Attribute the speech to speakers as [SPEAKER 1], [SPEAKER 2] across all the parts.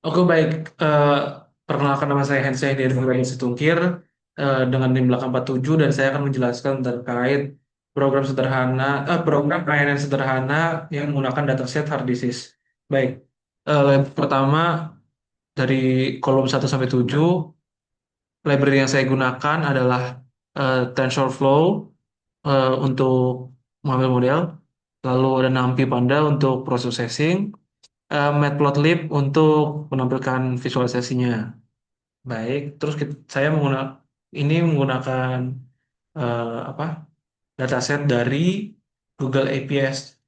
[SPEAKER 1] Oke, baik. Eh, Perkenalkan, nama saya Hensai dari Pengadilan Situngkir, dengan NIM 847, dan saya akan menjelaskan terkait program layanan sederhana yang menggunakan dataset hard disk. Baik. Pertama, dari kolom 1 sampai 7, library yang saya gunakan adalah TensorFlow untuk mengambil model, lalu ada NumPy Panda untuk processing, Matplotlib untuk menampilkan visualisasinya. Baik, terus saya menggunakan apa, dataset dari Google APS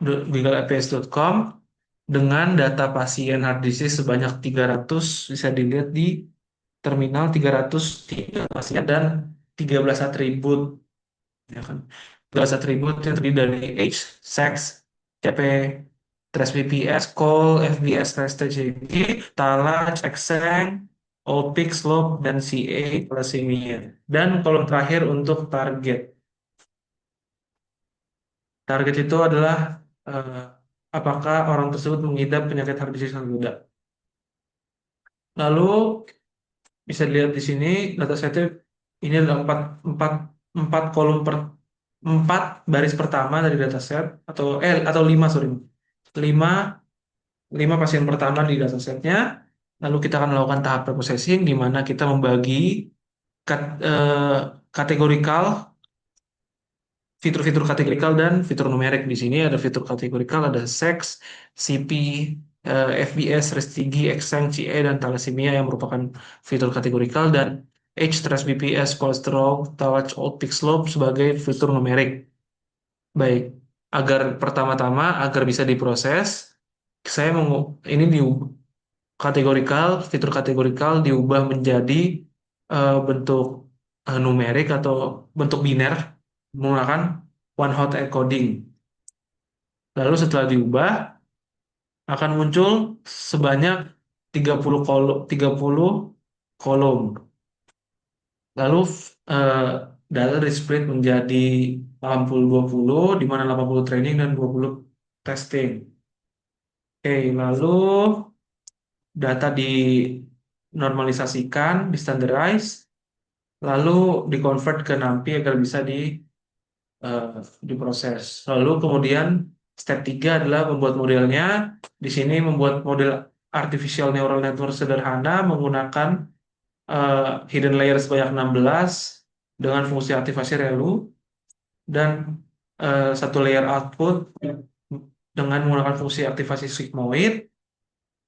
[SPEAKER 1] googleaps.com dengan data pasien hard disk sebanyak 300, bisa dilihat di terminal 303 pasien dan 13 atribut, ya kan. 13 atribut yang terdiri dari age, sex, CP, trace BPS, call, FBS, rest, TCG, Tala, checksum, Allpeak, slope, dan CA, thalassemia. Dan kolom terakhir untuk target. Target itu adalah eh, apakah orang tersebut mengidap penyakit hard disease atau tidak. Lalu bisa dilihat di sini datasetnya, ini adalah empat, empat kolom per 4 baris pertama dari dataset, atau 5, sorry, 5 5 pasien pertama di datasetnya. Lalu kita akan melakukan tahap preprocessing di mana kita membagi kategorikal, fitur-fitur kategorikal dan fitur numerik. Di sini ada fitur kategorikal, ada sex, CP, FBS, Restigi, Xang, CA, dan thalassemia yang merupakan fitur kategorikal, dan age, stress, BPS, kolesterol, touch, old peak slope sebagai fitur numerik. Baik, agar bisa diproses, saya mau ini di fitur kategorikal diubah menjadi bentuk numerik atau bentuk biner menggunakan one hot encoding. Lalu setelah diubah akan muncul sebanyak 30 kolom. Lalu eh, data di split menjadi 80-20, di mana 80 training dan 20 testing. Oke, lalu data dinormalisasikan, di-standardize, lalu di-convert ke NumPy agar bisa eh, diproses. Lalu kemudian step 3 adalah membuat modelnya. Di sini membuat model artificial neural network sederhana menggunakan hidden layer sebanyak 16 dengan fungsi aktivasi ReLU, dan satu layer output dengan menggunakan fungsi aktivasi sigmoid,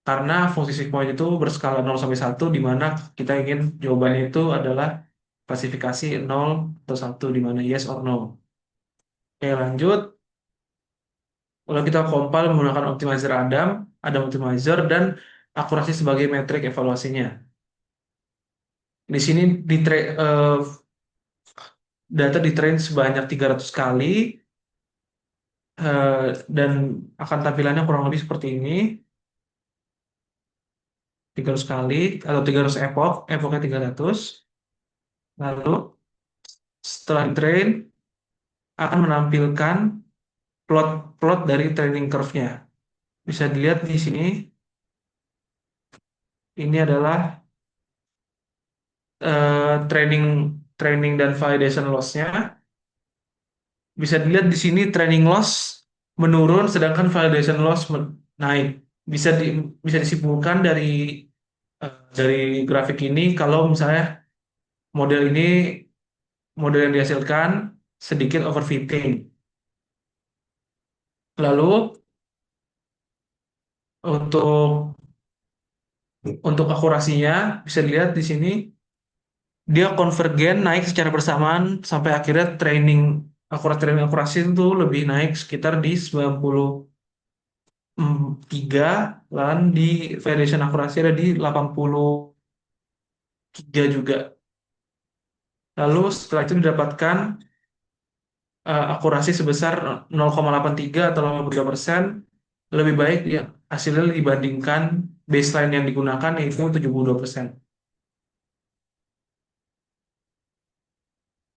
[SPEAKER 1] karena fungsi sigmoid itu berskala 0 sampai 1, di mana kita ingin jawabannya itu adalah klasifikasi 0 atau 1, di mana yes or no. Oke, lanjut. Lalu kita compile menggunakan optimizer Adam optimizer, dan akurasi sebagai metrik evaluasinya. Di sini data ditrain sebanyak 300 kali, eh, dan akan tampilannya kurang lebih seperti ini. 300 kali atau 300 epoch, epochnya 300. Lalu setelah train akan menampilkan plot-plot dari training curve-nya. Bisa dilihat di sini, ini adalah training training dan validation loss-nya. Bisa dilihat di sini training loss menurun sedangkan validation loss naik. Bisa bisa disimpulkan dari grafik ini kalau misalnya model ini model yang dihasilkan sedikit overfitting. Lalu untuk akurasinya bisa dilihat di sini, dia konvergen naik secara bersamaan sampai akhirnya training akurasi itu lebih naik sekitar di 93, dan di variation akurasi ada di 83 juga. Lalu setelah itu didapatkan akurasi sebesar 0,83 atau 83%, lebih baik ya hasilnya dibandingkan baseline yang digunakan, yaitu 72%.